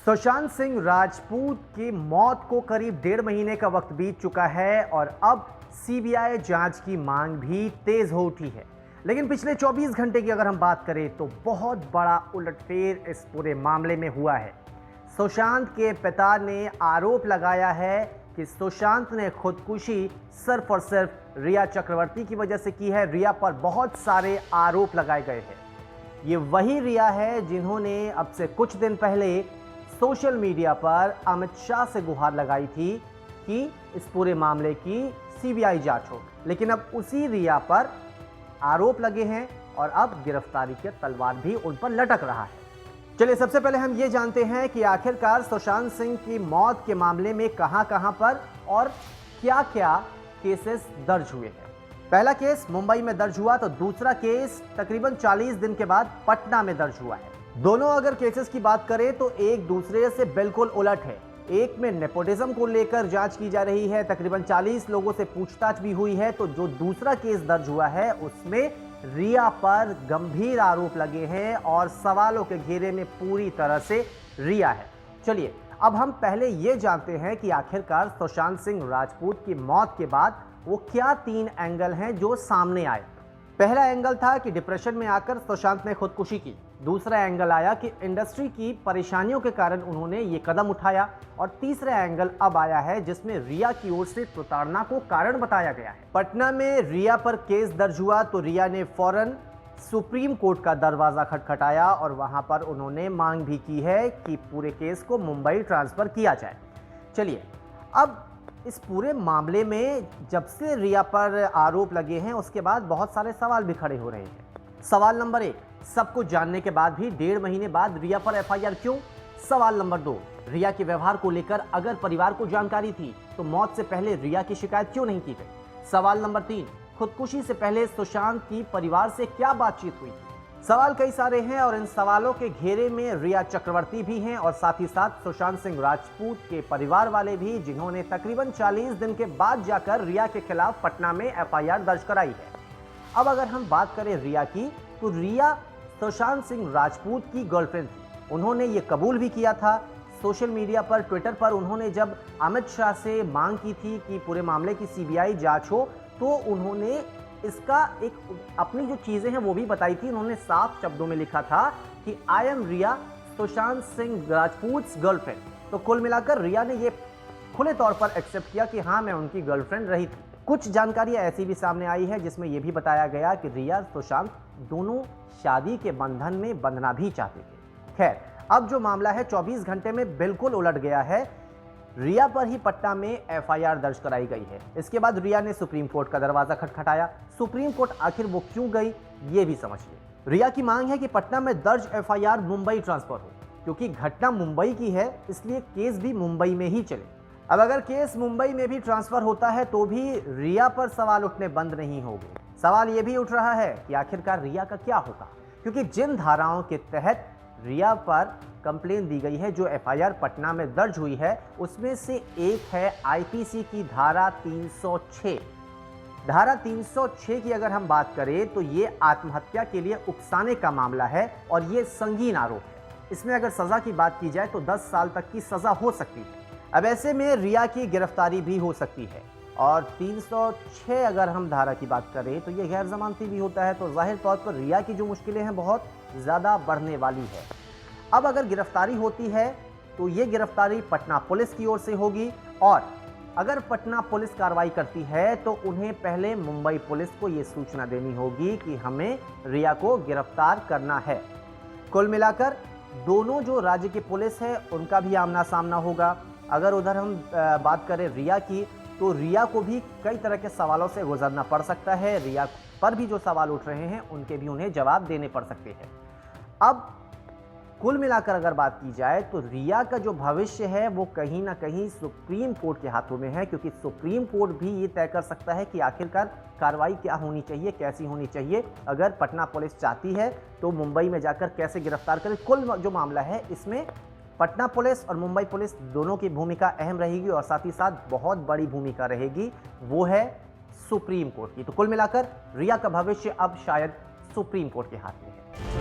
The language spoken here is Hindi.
सुशांत सिंह राजपूत की मौत को करीब 1.5 महीने का वक्त बीत चुका है और अब सीबीआई जांच की मांग भी तेज हो उठी है। लेकिन पिछले 24 घंटे की अगर हम बात करें तो बहुत बड़ा उलटफेर इस पूरे मामले में हुआ है। सुशांत के पिता ने आरोप लगाया है कि सुशांत ने खुदकुशी सिर्फ और सिर्फ रिया चक्रवर्ती की वजह से की है। रिया पर बहुत सारे आरोप लगाए गए हैं। ये वही रिया है जिन्होंने अब से कुछ दिन पहले सोशल मीडिया पर अमित शाह से गुहार लगाई थी कि इस पूरे मामले की सीबीआई जांच हो। लेकिन अब उसी रिया पर आरोप लगे हैं और अब गिरफ्तारी के तलवार भी उन पर लटक रहा है। चलिए सबसे पहले हम ये जानते हैं कि आखिरकार सुशांत सिंह की मौत के मामले में कहां पर और क्या-क्या केसेस दर्ज हुए हैं। पहला केस मुंबई में दर्ज हुआ तो दूसरा केस तकरीबन 40 दिन के बाद पटना में दर्ज हुआ है। दोनों अगर केसेस की बात करें तो एक दूसरे से बिल्कुल उलट है। एक में नेपोटिज्म को लेकर जांच की जा रही है, तकरीबन 40 लोगों से पूछताछ भी हुई है। तो जो दूसरा केस दर्ज हुआ है उसमें रिया पर गंभीर आरोप लगे हैं और सवालों के घेरे में पूरी तरह से रिया है। चलिए अब हम पहले ये जानते हैं कि आखिरकार सुशांत सिंह राजपूत की मौत के बाद वो क्या 3 एंगल हैं जो सामने आए। पहला एंगल था कि डिप्रेशन में आकर सुशांत ने खुदकुशी की। दूसरा एंगल आया कि इंडस्ट्री की परेशानियों के कारण उन्होंने ये कदम उठाया। और तीसरा एंगल अब आया है जिसमें रिया की ओर से प्रताड़ना को कारण बताया गया है। पटना में रिया पर केस दर्ज हुआ तो रिया ने फौरन सुप्रीम कोर्ट का दरवाजा खटखटाया और वहां पर उन्होंने मांग भी की है कि पूरे केस को मुंबई ट्रांसफर किया जाए। चलिए अब इस पूरे मामले में जब से रिया पर आरोप लगे हैं उसके बाद बहुत सारे सवाल भी खड़े हो रहे हैं। सवाल नंबर 1, सब कुछ जानने के बाद भी 1.5 महीने बाद रिया पर एफआईआर क्यों? सवाल नंबर 2, रिया के व्यवहार को लेकर अगर परिवार को जानकारी थी तो मौत से पहले रिया की शिकायत क्यों नहीं की गई? सवाल नंबर 3, खुदकुशी से पहले सुशांत की परिवार से क्या बातचीत हुई? सवाल कई सारे हैं और इन सवालों के घेरे में रिया चक्रवर्ती भी हैं और साथ ही साथ सुशांत सिंह राजपूत के परिवार वाले भी, जिन्होंने तकरीबन 40 दिन के बाद जाकर रिया के खिलाफ पटना में एफआईआर दर्ज कराई है। अब अगर हम बात करें रिया की तो रिया सुशांत सिंह राजपूत की गर्लफ्रेंड थी। उन्होंने ये कबूल भी किया था। सोशल मीडिया पर, ट्विटर पर उन्होंने जब अमित शाह से मांग की थी कि पूरे मामले की सीबीआई जांच हो तो उन्होंने इसका एक अपनी जो चीजें हैं वो भी बताई थी। उन्होंने साफ शब्दों में लिखा था कि I am Riya, Sushant Singh Rajput girlfriend. तो कुल मिलाकर रिया ने ये खुले तौर पर एक्सेप्ट किया कि हाँ मैं उनकी गर्लफ्रेंड रही थी। कुछ जानकारियां ऐसी भी सामने आई है जिसमें यह भी बताया गया कि रिया सुशांत दोनों शादी के बंधन में बंधना भी चाहते थे। खैर अब जो मामला है 24 घंटे में बिल्कुल उलट गया है। रिया पर ही पटना में एफआईआर दर्ज कराई गई है। इसके बाद रिया ने सुप्रीम कोर्ट का दरवाजा खटखटाया। सुप्रीम कोर्ट आखिर वो क्यों गई ये भी समझिए। रिया की मांग है कि पटना में दर्ज एफआईआर मुंबई ट्रांसफर हो, क्योंकि घटना मुंबई की है इसलिए केस भी मुंबई में ही चले। अब अगर केस मुंबई में भी ट्रांसफर होता है तो भी रिया पर सवाल उठने बंद नहीं होंगे। सवाल ये भी उठ रहा है कि आखिरकार रिया का क्या होगा, क्योंकि जिन धाराओं के तहत रिया पर कंप्लेन दी गई है, जो एफआईआर पटना में दर्ज हुई है, उसमें से एक है आईपीसी की धारा 306। धारा 306 की अगर हम बात करें तो ये आत्महत्या के लिए उकसाने का मामला है और ये संगीन आरोप है। इसमें अगर सजा की बात की जाए तो 10 साल तक की सजा हो सकती है। अब ऐसे में रिया की गिरफ्तारी भी हो सकती है और 306 अगर हम धारा की बात करें तो ये गैर जमानती भी होता है। तो जाहिर तौर पर रिया की जो मुश्किलें हैं बहुत ज़्यादा बढ़ने वाली है। अब अगर गिरफ्तारी होती है तो ये गिरफ्तारी पटना पुलिस की ओर से होगी और अगर पटना पुलिस कार्रवाई करती है तो उन्हें पहले मुंबई पुलिस को ये सूचना देनी होगी कि हमें रिया को गिरफ्तार करना है। कुल मिलाकर दोनों जो राज्य की पुलिस है उनका भी आमना सामना होगा। अगर उधर हम बात करें रिया की तो रिया को भी कई तरह के सवालों से गुजरना पड़ सकता है। रिया पर भी जो सवाल उठ रहे हैं उनके भी उन्हें जवाब देने पड़ सकते हैं। अब कुल मिलाकर अगर बात की जाए तो रिया का जो भविष्य है वो कहीं ना कहीं सुप्रीम कोर्ट के हाथों में है, क्योंकि सुप्रीम कोर्ट भी ये तय कर सकता है कि आखिरकार कार्रवाई क्या होनी चाहिए, कैसी होनी चाहिए। अगर पटना पुलिस चाहती है तो मुंबई में जाकर कैसे गिरफ्तार करे। कुल जो मामला है इसमें पटना पुलिस और मुंबई पुलिस दोनों की भूमिका अहम रहेगी और साथ ही साथ बहुत बड़ी भूमिका रहेगी वो है सुप्रीम कोर्ट की। तो कुल मिलाकर रिया का भविष्य अब शायद सुप्रीम कोर्ट के हाथ में है।